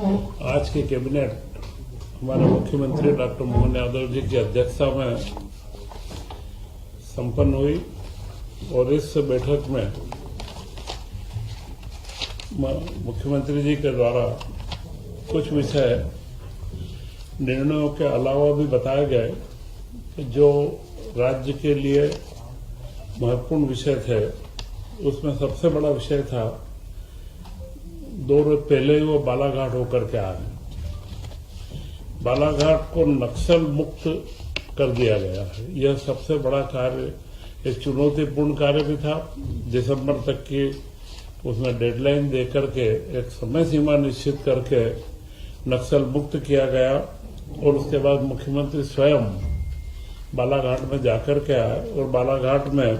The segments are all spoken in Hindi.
आज की कैबिनेट हमारे मुख्यमंत्री डॉक्टर मोहन यादव जी की अध्यक्षता में संपन्न हुई और इस बैठक में मुख्यमंत्री जी के द्वारा कुछ विषय निर्णयों के अलावा भी बताए गए कि जो राज्य के लिए महत्वपूर्ण विषय थे उसमें सबसे बड़ा विषय था 2 रोज पहले ही वो बालाघाट होकर के आ गए। बालाघाट को नक्सल मुक्त कर दिया गया है। यह सबसे बड़ा कार्य, एक चुनौतीपूर्ण कार्य भी था। दिसंबर तक की उसमें डेडलाइन देकर के एक समय सीमा निश्चित करके नक्सल मुक्त किया गया और उसके बाद मुख्यमंत्री स्वयं बालाघाट में जाकर के आए और बालाघाट में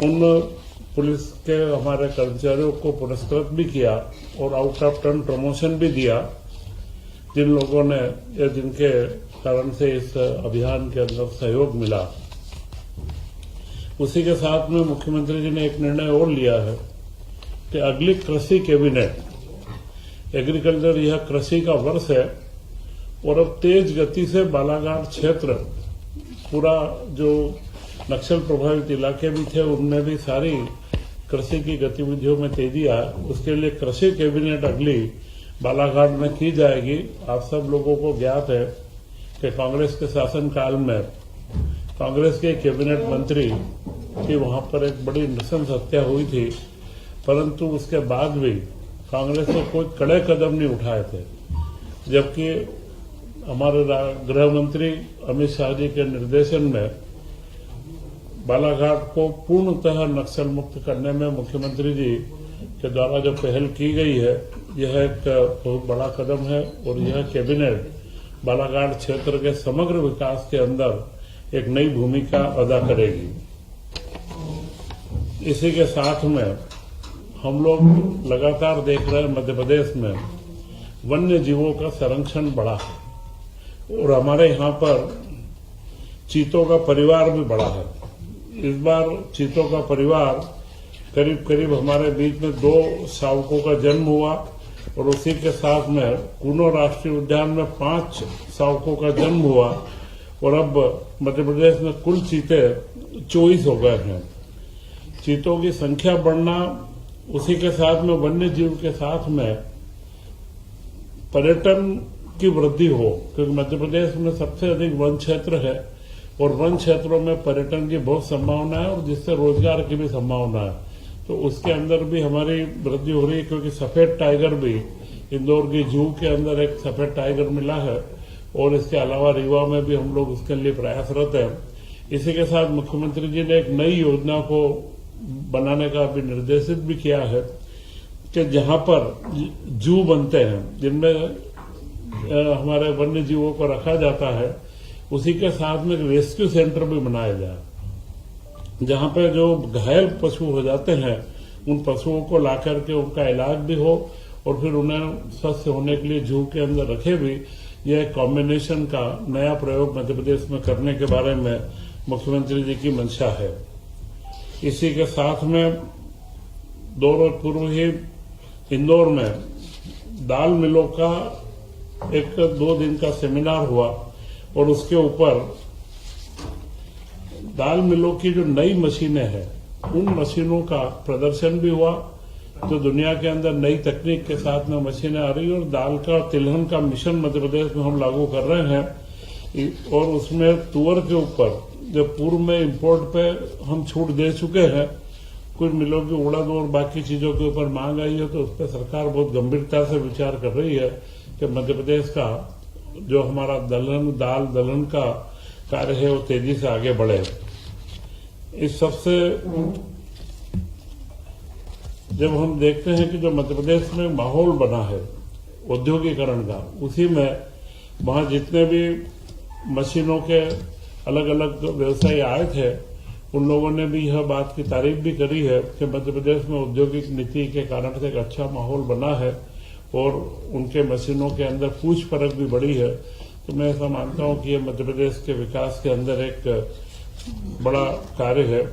उन पुलिस के हमारे कर्मचारियों को पुरस्कृत भी किया और आउट ऑफ टर्न प्रमोशन भी दिया, जिन लोगों ने या जिनके कारण से इस अभियान के अंदर सहयोग मिला। उसी के साथ में मुख्यमंत्री जी ने एक निर्णय और लिया है कि अगली कृषि कैबिनेट, एग्रीकल्चर यह कृषि का वर्ष है और अब तेज गति से बालाघाट क्षेत्र, पूरा जो नक्सल प्रभावित इलाके भी थे उनमें भी सारी कृषि की गतिविधियों में तेजी आए। उसके लिए कृषि कैबिनेट अगली बालाघाट में की जाएगी। आप सब लोगों को ज्ञात है कि कांग्रेस के शासनकाल में कांग्रेस के कैबिनेट मंत्री की वहां पर एक बड़ी नृशंस हत्या हुई थी, परंतु उसके बाद भी कांग्रेस ने कोई कड़े कदम नहीं उठाए थे, जबकि हमारे गृह मंत्री अमित शाह जी के निर्देशन में बालाघाट को पूर्णतः नक्सल मुक्त करने में मुख्यमंत्री जी के द्वारा जो पहल की गई है, यह एक बहुत बड़ा कदम है और यह कैबिनेट बालाघाट क्षेत्र के समग्र विकास के अंदर एक नई भूमिका अदा करेगी। इसी के साथ में हम लोग लगातार देख रहे हैं मध्य प्रदेश में वन्य जीवों का संरक्षण बढ़ा है और हमारे यहाँ पर चीतों का परिवार भी बढ़ा है। इस बार चीतों का परिवार करीब करीब हमारे बीच में 2 शावकों का जन्म हुआ और उसी के साथ में कूनो राष्ट्रीय उद्यान में 5 शावकों का जन्म हुआ और अब मध्य प्रदेश में कुल चीते 24 हो गए हैं। चीतों की संख्या बढ़ना, उसी के साथ में वन्य जीव के साथ में पर्यटन की वृद्धि हो, क्योंकि मध्य प्रदेश में सबसे अधिक वन क्षेत्र है और वन क्षेत्रों में पर्यटन की बहुत संभावना है और जिससे रोजगार की भी संभावना है, तो उसके अंदर भी हमारी वृद्धि हो रही है। क्योंकि सफेद टाइगर भी इंदौर की जू के अंदर एक सफेद टाइगर मिला है और इसके अलावा रीवा में भी हम लोग उसके लिए प्रयासरत हैं। इसी के साथ मुख्यमंत्री जी ने एक नई योजना को बनाने का भी निर्देशित भी किया है कि जहां पर जू बनते हैं, जिनमें हमारे वन्य जीवों को रखा जाता है, उसी के साथ में रेस्क्यू सेंटर भी बनाया जाए, जहां पे जो घायल पशु हो जाते हैं उन पशुओं को ला करके उनका इलाज भी हो और फिर उन्हें स्वस्थ होने के लिए जू के अंदर रखे भी। यह कॉम्बिनेशन का नया प्रयोग मध्य प्रदेश में करने के बारे में मुख्यमंत्री जी की मंशा है। इसी के साथ में 2 रोज पूर्व ही इंदौर में दाल मिलों का एक 2 दिन का सेमिनार हुआ और उसके ऊपर दाल मिलों की जो नई मशीनें हैं उन मशीनों का प्रदर्शन भी हुआ, जो दुनिया के अंदर नई तकनीक के साथ में मशीनें आ रही है और दाल का तिलहन का मिशन मध्य प्रदेश में हम लागू कर रहे हैं। और उसमें तुअर के ऊपर जो पूर्व में इंपोर्ट पे हम छूट दे चुके हैं, कुछ मिलों की उड़द और बाकी चीजों के ऊपर मांग आई है, तो उस पर सरकार बहुत गंभीरता से विचार कर रही है कि मध्य प्रदेश का जो हमारा दाल दलहन का कार्य है वो तेजी से आगे बढ़े। इस सबसे जब हम देखते हैं कि जो मध्य प्रदेश में माहौल बना है औद्योगिकरण का, उसी में वहां जितने भी मशीनों के अलग अलग व्यवसायी आए थे उन लोगों ने भी यह बात की तारीफ भी करी है कि मध्य प्रदेश में औद्योगिक नीति के कारण से एक अच्छा माहौल बना है और उनके मशीनों के अंदर पूछ परख भी बढ़ी है। तो मैं ऐसा मानता हूं कि ये मध्य प्रदेश के विकास के अंदर एक बड़ा कार्य है।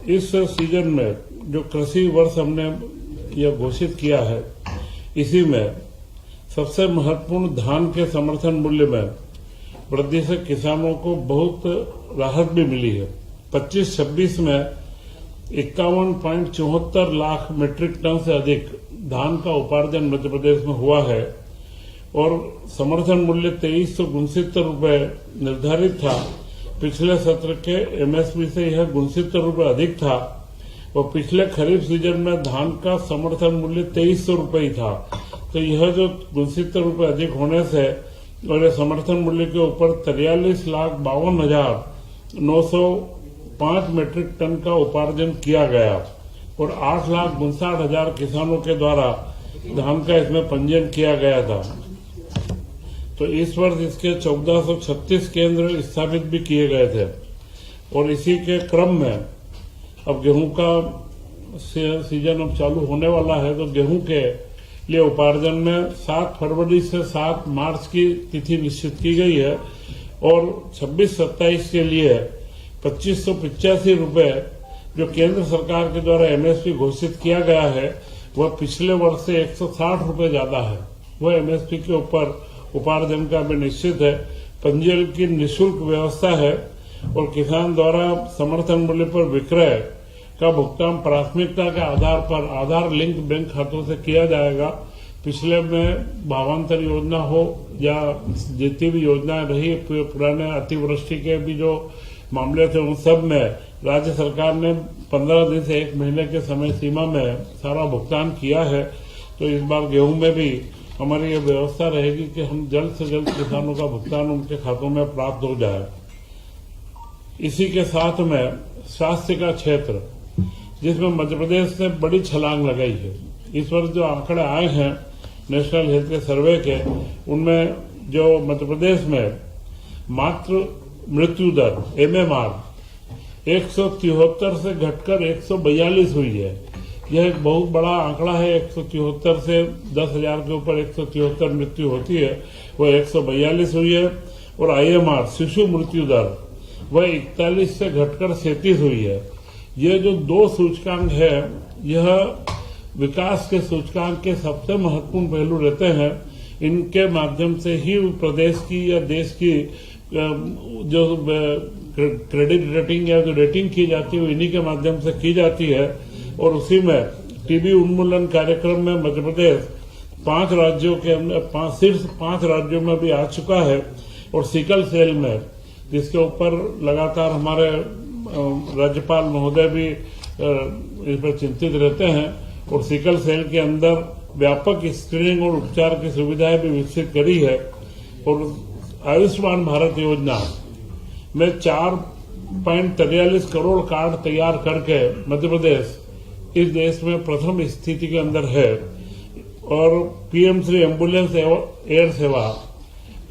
इस सीजन में जो कृषि वर्ष हमने यह घोषित किया है, इसी में सबसे महत्वपूर्ण धान के समर्थन मूल्य में वृद्धि से किसानों को बहुत राहत भी मिली है। 25-26 में 51.74 लाख मीट्रिक टन से अधिक धान का उपार्जन मध्य प्रदेश में हुआ है और समर्थन मूल्य 2369 रुपये निर्धारित था। पिछले सत्र के एमएसपी से यह 69 रुपये अधिक था और पिछले खरीफ सीजन में धान का समर्थन मूल्य 2300 रुपये ही था। तो यह जो 69 रुपये अधिक होने से और समर्थन मूल्य के ऊपर 43,52,905 मीट्रिक टन का उपार्जन किया गया और 8,59,000 किसानों के द्वारा धान का इसमें पंजीयन किया गया था। तो इस वर्ष इसके 1436 केंद्र स्थापित भी किए गए थे और इसी के क्रम में अब गेहूं का सीजन अब चालू होने वाला है। तो गेहूं के लिए उपार्जन में 7 फरवरी से 7 मार्च की तिथि निश्चित की गई है और 26-27 के लिए 2585 रुपये जो केंद्र सरकार के द्वारा एमएसपी घोषित किया गया है, वह पिछले वर्ष से 160 रुपये ज्यादा है। वह एमएसपी के ऊपर उपार्जन का भी निश्चित है। पंजीयन की निःशुल्क व्यवस्था है और किसान द्वारा समर्थन मूल्य पर विक्रय का भुगतान प्राथमिकता के आधार पर आधार लिंक बैंक खातों से किया जाएगा। पिछले में भावांतर योजना हो या जितनी भी योजनाएं रही, पुराने अतिवृष्टि के भी जो मामले थे, उन सब में राज्य सरकार ने 15 दिन से 1 महीने के समय सीमा में सारा भुगतान किया है। तो इस बार गेहूं में भी हमारी ये व्यवस्था रहेगी कि हम जल्द से जल्द किसानों का भुगतान उनके खातों में प्राप्त हो जाए। इसी के साथ में स्वास्थ्य का क्षेत्र, जिसमें मध्य प्रदेश ने बड़ी छलांग लगाई है। इस वर्ष जो आंकड़े आए हैं नेशनल हेल्थ के सर्वे के, उनमें जो मध्य प्रदेश में मात्र मृत्यु दर MMR 173 से घटकर 142 हुई है। यह एक बहुत बड़ा आंकड़ा है। 173 से 10,000 के ऊपर 173 मृत्यु होती है, वह 142 हुई है। और IMR शिशु मृत्यु दर वह 41 से घटकर 37 हुई है। ये जो 2 सूचकांक है, यह विकास के सूचकांक के सबसे महत्वपूर्ण पहलू रहते हैं। इनके माध्यम से ही प्रदेश की या देश की जो क्रेडिट रेटिंग या जो रेटिंग की जाती है, इन्हीं के माध्यम से की जाती है। और उसी में टीबी उन्मूलन कार्यक्रम में मध्य प्रदेश 5 राज्यों के अंदर सिर्फ 5 राज्यों में भी आ चुका है। और सिकल सेल में, जिसके ऊपर लगातार हमारे राज्यपाल महोदय भी इस पर चिंतित रहते हैं, और सिकल सेल के अंदर व्यापक स्क्रीनिंग और उपचार की सुविधाएं भी विकसित करी है। और आयुष्मान भारत योजना में 4.43 करोड़ कार्ड तैयार करके मध्य प्रदेश इस देश में प्रथम स्थिति के अंदर है। और PM श्री एम्बुलेंस एयर सेवा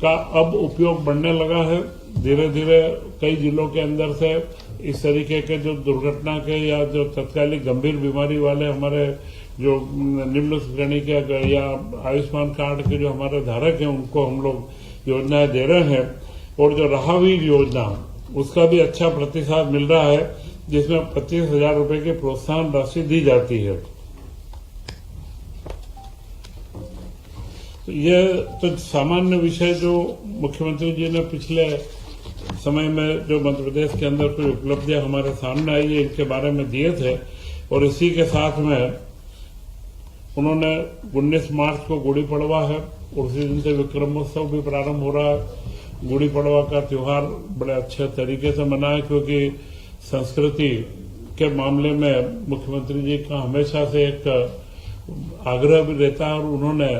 का अब उपयोग बढ़ने लगा है। धीरे धीरे कई जिलों के अंदर से इस तरीके के जो दुर्घटना के या जो तत्कालिक गंभीर बीमारी वाले हमारे जो निम्न श्रेणी के या आयुष्मान कार्ड के जो हमारे धारक हैं, उनको हम लोग योजनाएं दे रहे हैं। और जो राहवीर योजना, उसका भी अच्छा प्रतिसाद मिल रहा है, जिसमें 25,000 रुपए की प्रोत्साहन राशि दी जाती है। तो ये तो सामान्य विषय जो मुख्यमंत्री जी ने पिछले समय में जो मध्य प्रदेश के अंदर कोई उपलब्धियां हमारे सामने आई है, इनके बारे में दिए थे। और इसी के साथ में उन्होंने 19 मार्च को गुड़ी पड़वा है और उसी दिन से विक्रमोत्सव भी प्रारंभ हो रहा है। गुड़ी पड़वा का त्योहार बड़े अच्छे तरीके से मना है, क्योंकि संस्कृति के मामले में मुख्यमंत्री जी का हमेशा से एक आग्रह भी रहता है और उन्होंने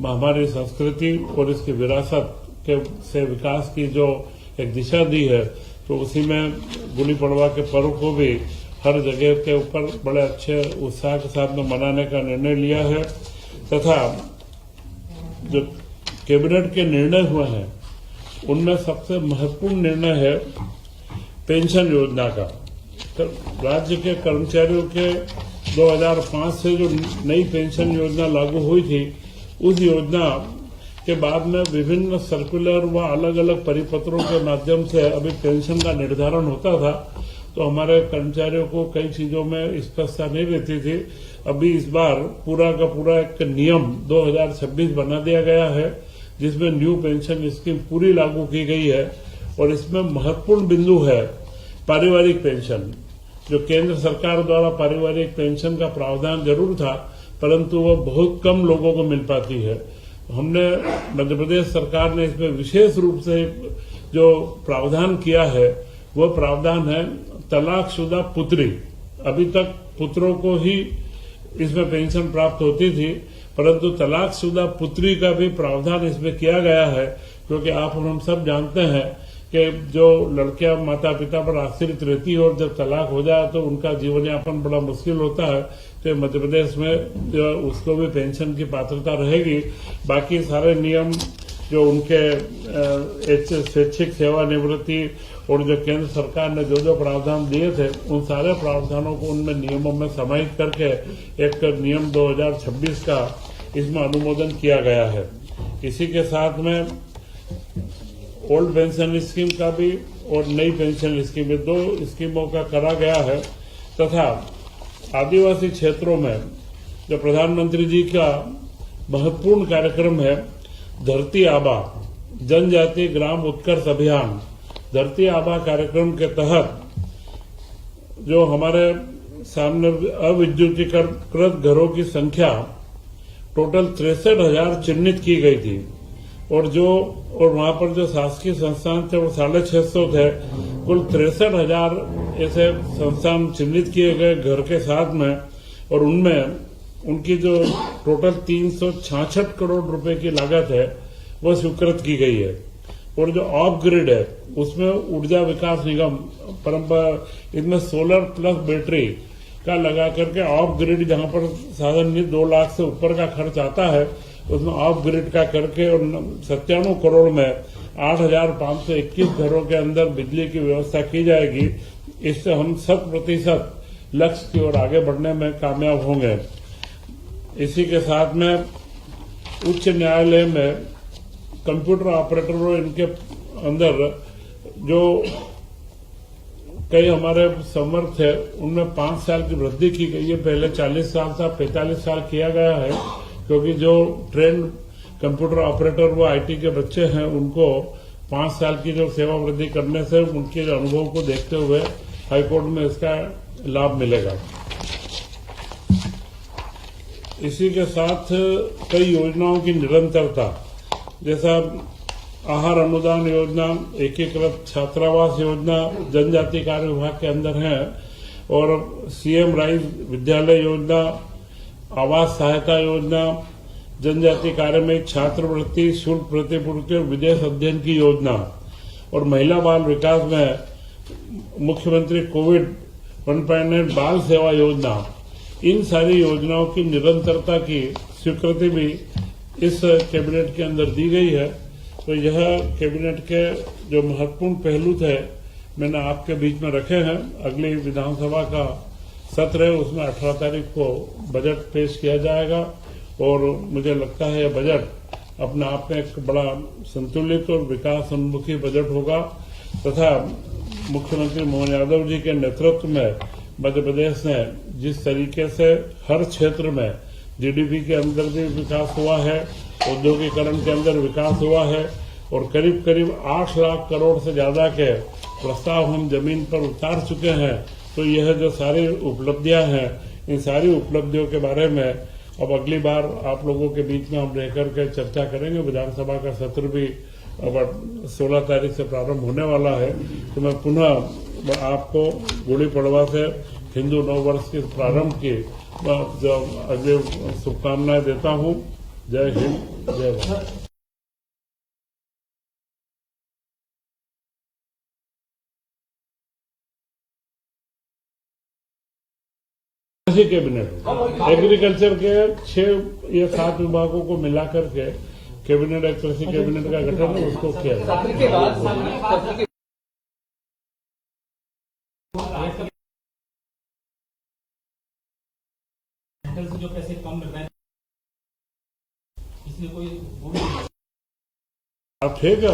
हमारी संस्कृति और इसकी विरासत के से विकास की जो एक दिशा दी है, तो उसी में गुड़ी पड़वा के पर्व को भी हर जगह के ऊपर बड़े अच्छे उत्साह के साथ में मनाने का निर्णय लिया है। तथा जो कैबिनेट के निर्णय हुए हैं, उनमें सबसे महत्वपूर्ण निर्णय है पेंशन योजना का। तो राज्य के कर्मचारियों के 2005 से जो नई पेंशन योजना लागू हुई थी, उस योजना के बाद में विभिन्न सर्कुलर व अलग अलग परिपत्रों के माध्यम से अभी पेंशन का निर्धारण होता था। तो हमारे कर्मचारियों को कई चीजों में स्पष्टता नहीं रहती थी। अभी इस बार पूरा का पूरा एक नियम 2026 बना दिया गया है, जिसमें न्यू पेंशन स्कीम पूरी लागू की गई है। और इसमें महत्वपूर्ण बिंदु है पारिवारिक पेंशन। जो केंद्र सरकार द्वारा पारिवारिक पेंशन का प्रावधान जरूर था, परंतु वह बहुत कम लोगों को मिल पाती है। हमने मध्य प्रदेश सरकार ने इसमें विशेष रूप से जो प्रावधान किया है, वह प्रावधान है तलाकशुदा पुत्री। अभी तक पुत्रों को ही इसमें पेंशन प्राप्त होती थी, परंतु तलाकशुदा पुत्री का भी प्रावधान इसमें किया गया है, क्योंकि आप और हम सब जानते हैं कि जो लड़कियां माता पिता पर आश्रित रहती है और जब तलाक हो जाए तो उनका जीवन यापन बड़ा मुश्किल होता है। तो मध्य प्रदेश में जो उसको भी पेंशन की पात्रता रहेगी। बाकी सारे नियम जो उनके स्वैच्छिक सेवानिवृत्ति और जो केंद्र सरकार ने जो प्रावधान दिए थे, उन सारे प्रावधानों को उनमें नियमों में समाहित करके एक नियम 2026 का इसमें अनुमोदन किया गया है। इसी के साथ में ओल्ड पेंशन स्कीम का भी और नई पेंशन स्कीम में 2 स्कीमों का करा गया है। तथा आदिवासी क्षेत्रों में जो प्रधानमंत्री जी का महत्वपूर्ण कार्यक्रम है धरती आबा जनजाति ग्राम उत्कर्ष अभियान, धरती आबा कार्यक्रम के तहत जो हमारे सामने अविद्युतीकृत घरों की संख्या टोटल 63,000 चिन्हित की गई थी। और वहां पर जो शासकीय संस्थान थे वो 650 थे। कुल 63,000 ऐसे संस्थान चिन्हित किए गए घर के साथ में, और उनमें उनकी जो टोटल 366 करोड़ रुपए की लागत है वो स्वीकृत की गई है। और जो ऑफ ग्रिड है उसमें ऊर्जा विकास निगम इसमें सोलर प्लस बैटरी का लगा करके ऑफ ग्रिड, जहां पर साधारण 2 लाख से ऊपर का खर्च आता है, उसमें ऑफ ग्रिड का करके और 97 करोड़ में 8,521 घरों के अंदर बिजली की व्यवस्था की जाएगी। इससे हम 100% लक्ष्य की ओर आगे बढ़ने में कामयाब होंगे। इसी के साथ में उच्च न्यायालय में कंप्यूटर ऑपरेटर और इनके अंदर जो कई हमारे समर्थ है उनमें 5 साल की वृद्धि की गई है। पहले 40 साल था, 45 साल किया गया है, क्योंकि जो ट्रेंड कंप्यूटर ऑपरेटर वो आईटी के बच्चे हैं, उनको 5 साल की जो सेवा वृद्धि करने से उनके अनुभव को देखते हुए हाईकोर्ट में इसका लाभ मिलेगा। इसी के साथ कई योजनाओं की निरंतरता, जैसा आहार अनुदान योजना, एकीकृत छात्रावास योजना जनजाति कार्य विभाग के अंदर है, और सीएम राइज विद्यालय योजना, आवास सहायता योजना, जनजाति कार्य में छात्रवृत्ति, शुल्क प्रतिपूर्ति और विदेश अध्ययन की योजना, और महिला बाल विकास में मुख्यमंत्री कोविड 1.9 बाल सेवा योजना। इन सारी योजनाओं की निरंतरता की स्वीकृति भी इस कैबिनेट के अंदर दी गई है। तो यह कैबिनेट के जो महत्वपूर्ण पहलू थे मैंने आपके बीच में रखे हैं। अगली विधानसभा का सत्र है, उसमें 18 तारीख को बजट पेश किया जाएगा, और मुझे लगता है यह बजट अपने आप में एक बड़ा संतुलित और विकास उन्मुखी बजट होगा। तथा मुख्यमंत्री मोहन यादव जी के नेतृत्व में मध्य प्रदेश ने जिस तरीके से हर क्षेत्र में जीडीपी के अंदर भी विकास हुआ है, औद्योगिकरण के अंदर विकास हुआ है, और करीब करीब 8 लाख करोड़ से ज्यादा के प्रस्ताव हम जमीन पर उतार चुके हैं। तो यह जो सारी उपलब्धियां हैं, इन सारी उपलब्धियों के बारे में अब अगली बार आप लोगों के बीच में हम रहकर के चर्चा करेंगे। विधानसभा का सत्र भी अब 16 तारीख से प्रारंभ होने वाला है। तो मैं पुनः आपको गुड़ी पड़वा से हिंदू नव वर्ष के प्रारंभ की जो अगले शुभकामनाएं देता हूं। जय हिंद, जय भारत। कैबिनेट एग्रीकल्चर के 6 या 7 विभागों को मिलाकर के कैबिनेट, एक कृषि कैबिनेट का गठन है, उसको किया जाए। जो पैसे कम मिल रहे हैं इसमें कोई आप ठीक है।